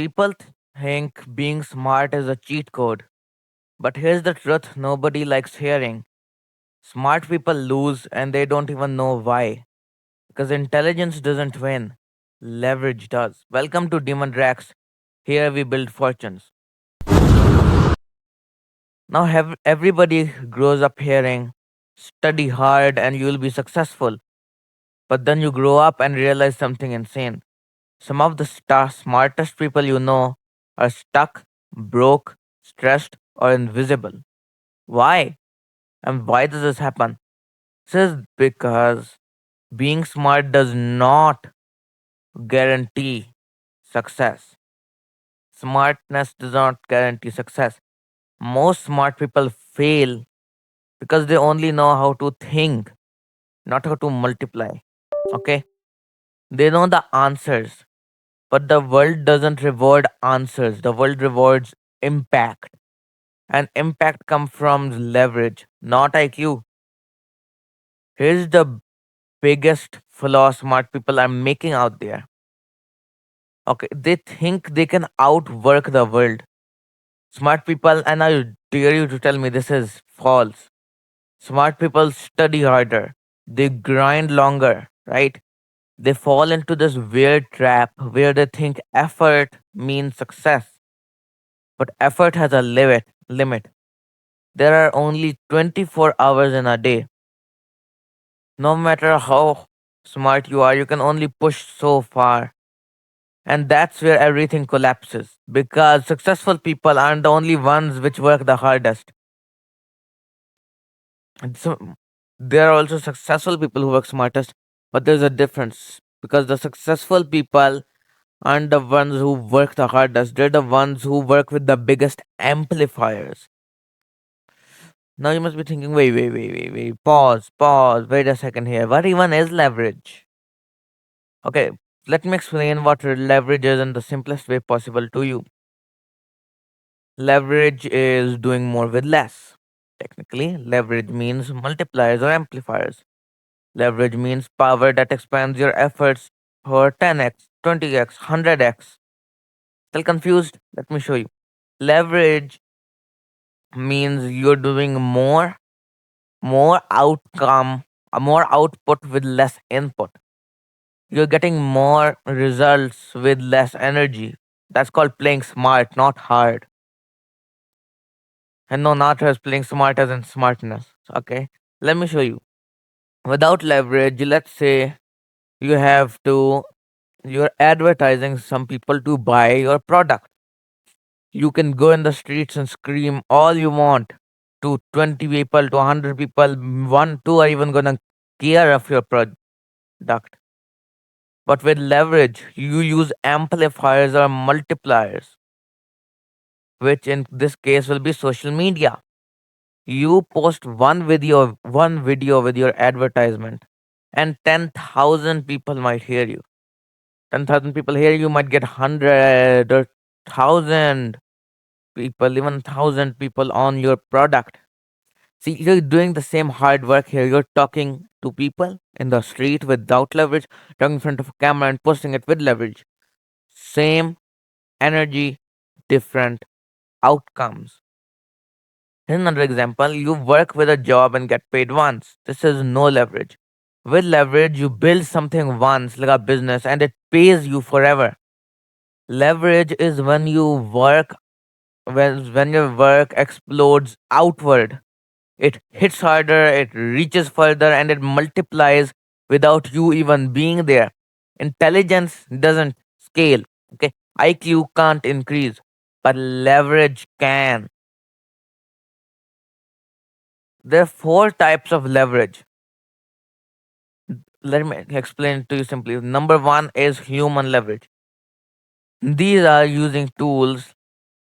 People think being smart is a cheat code, but here's the truth nobody likes hearing. Smart people lose and they don't even know why. Because intelligence doesn't win, leverage does. Welcome to Demon Drax. Here we build fortunes. Now, everybody grows up hearing, study hard and you'll be successful. But then you grow up and realize something insane. Some of the smartest people you know are stuck, broke, stressed, or invisible. Why? And why does this happen? This is because being smart does not guarantee success. Smartness does not guarantee success. Most smart people fail because they only know how to think, not how to multiply. Okay? They know the answers, but the world doesn't reward answers. The world rewards impact. And impact comes from leverage, not IQ. Here's the biggest flaw smart people are making out there. Okay, they think they can outwork the world. Smart people, and I dare you to tell me this is false. Smart people study harder, they grind longer, right? They fall into this weird trap where they think effort means success. But effort has a limit. There are only 24 hours in a day. No matter how smart you are, you can only push so far. And that's where everything collapses. Because successful people aren't the only ones which work the hardest. And so there are also successful people who work smartest, but there's a difference. Because the successful people aren't the ones who work the hardest, they're the ones who work with the biggest amplifiers. Now you must be thinking, wait, pause, wait a second here. What even is leverage? Okay, let me explain what leverage is in the simplest way possible to you. Leverage is doing more with less. Technically, leverage means multipliers or amplifiers. Leverage means power that expands your efforts for 10x, 20x, 100x. Still confused? Let me show you. Leverage means you're doing more outcome, more output with less input. You're getting more results with less energy. That's called playing smart, not hard. And no, not as playing smart as in smartness. Okay, let me show you. Without leverage, let's say you have to, you're advertising some people to buy your product. You can go in the streets and scream all you want to 20 people, to 100 people. One, two are even gonna care of your product. But with leverage, you use amplifiers or multipliers, which in this case will be social media. You post one video with your advertisement, and 10,000 people might hear you. 10,000 people hear you, might get 100 or 1,000 people, even 1,000 people on your product. See, you're doing the same hard work here. You're talking to people in the street without leverage, talking in front of a camera and posting it with leverage. Same energy, different outcomes. Here's another example. You work with a job and get paid once. This is no leverage. With leverage, you build something once, like a business, and it pays you forever. Leverage is when when your work explodes outward. It hits harder, it reaches further, and it multiplies without you even being there. Intelligence doesn't scale. Okay. IQ can't increase, but leverage can. There are four types of leverage. Let me explain it to you simply. Number one is human leverage. These are using tools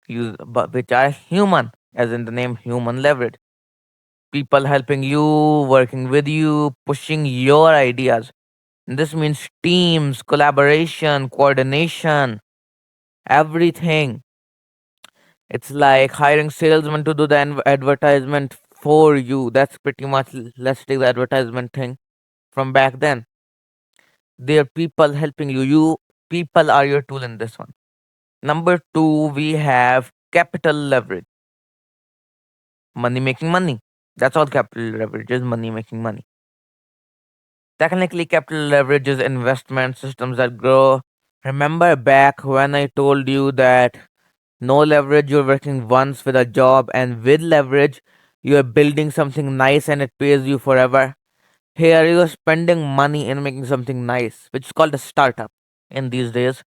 which are human, as in the name human leverage. People helping you, working with you, pushing your ideas. This means teams, collaboration, coordination, everything. It's like hiring salesmen to do the advertisement for you. That's pretty much, let's take the advertisement thing from back then. There are people helping you. You people are your tool in this one. Number two, we have capital leverage, money making money. That's all capital leverage is, money making money. Technically, capital leverage is investment systems that grow. Remember back when I told you that no leverage, you're working once with a job, and with leverage, you're building something nice and it pays you forever. Here, you're spending money in making something nice, which is called a startup in these days.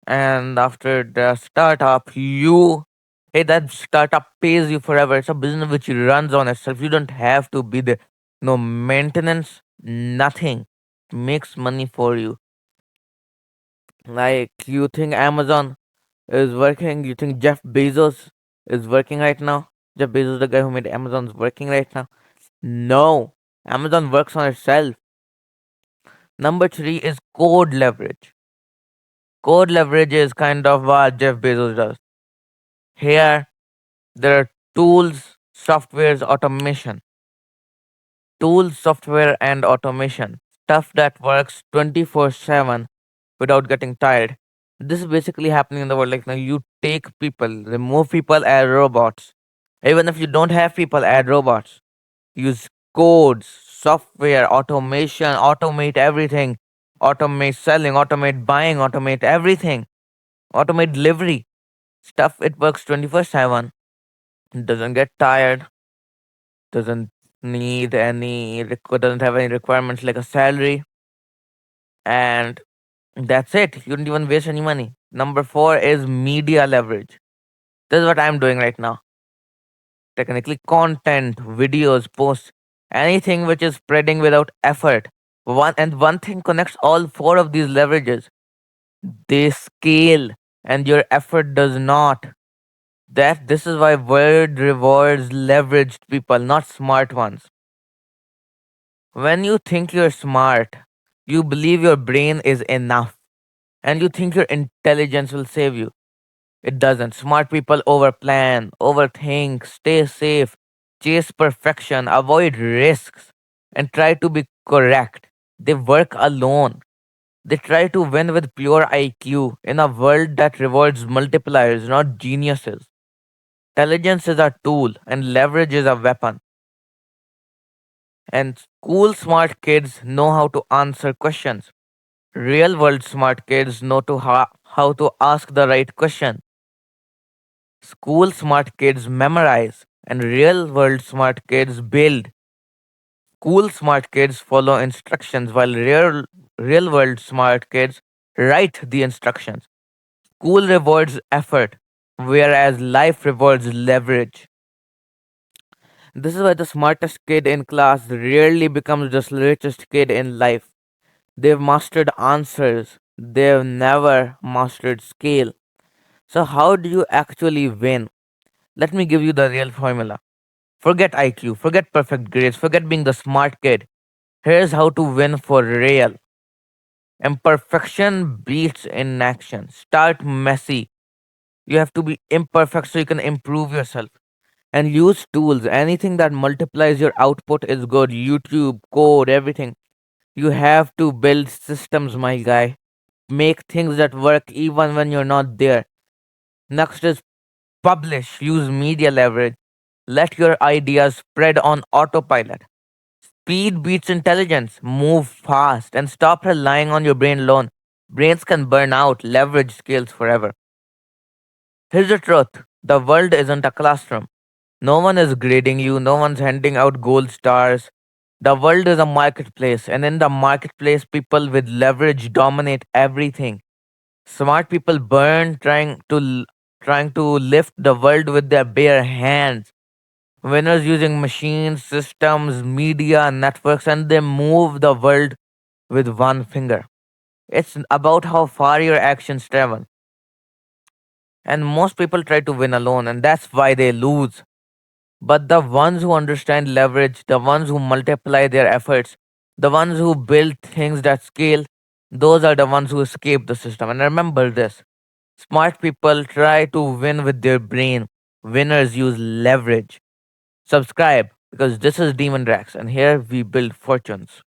And after the startup, hey, that startup pays you forever. It's a business which runs on itself. You don't have to be there. No maintenance, nothing. Makes money for you. Like, you think Amazon is working, you think Jeff Bezos is working right now? Jeff Bezos, the guy who made Amazon, is working right now? No. Amazon works on itself. Number three is code leverage. Code leverage is kind of what Jeff Bezos does. Here, there are tools, softwares, automation. Tools, software, and automation. Stuff that works 24/7 without getting tired. This is basically happening in the world. Like now, you take people, remove people, add robots. Even if you don't have people, add robots. Use codes, software, automation, automate everything. Automate selling, automate buying, automate everything. Automate delivery. Stuff it works 24/7. Doesn't get tired. Doesn't need doesn't have any requirements like a salary. And that's it. You don't even waste any money. Number four is media leverage. This is what I'm doing right now. Technically, content, videos, posts, anything which is spreading without effort. One thing connects all four of these leverages. They scale, and your effort does not. This is why word rewards leveraged people, not smart ones. When you think you're smart, you believe your brain is enough, and you think your intelligence will save you. It doesn't. Smart people overplan, overthink, stay safe, chase perfection, avoid risks, and try to be correct. They work alone. They try to win with pure IQ in a world that rewards multipliers, not geniuses. Intelligence is a tool, and leverage is a weapon. And school smart kids know how to answer questions. Real world smart kids know how to ask the right question. School smart kids memorize, and real world smart kids build. School smart kids follow instructions, while real world smart kids write the instructions. School rewards effort, whereas life rewards leverage. This is why the smartest kid in class rarely becomes the richest kid in life. They've mastered answers, they've never mastered scale. So, how do you actually win? Let me give you the real formula. Forget IQ, forget perfect grades, forget being the smart kid. Here's how to win for real. Imperfection beats inaction. Start messy. You have to be imperfect so you can improve yourself. And use tools. Anything that multiplies your output is good. YouTube, code, everything. You have to build systems, my guy. Make things that work even when you're not there. Next is publish. Use media leverage. Let your ideas spread on autopilot. Speed beats intelligence. Move fast and stop relying on your brain alone. Brains can burn out, leverage skills forever. Here's the truth, the world isn't a classroom. No one is grading you, no one's handing out gold stars. The world is a marketplace, and in the marketplace, people with leverage dominate everything. Smart people trying to lift the world with their bare hands. Winners using machines, systems, media, networks, and they move the world with one finger. It's about how far your actions travel. And most people try to win alone, and that's why they lose. But the ones who understand leverage, the ones who multiply their efforts, the ones who build things that scale, those are the ones who escape the system. And remember this, smart people try to win with their brain, winners use leverage. Subscribe because this is Demon Drax, and here we build fortunes.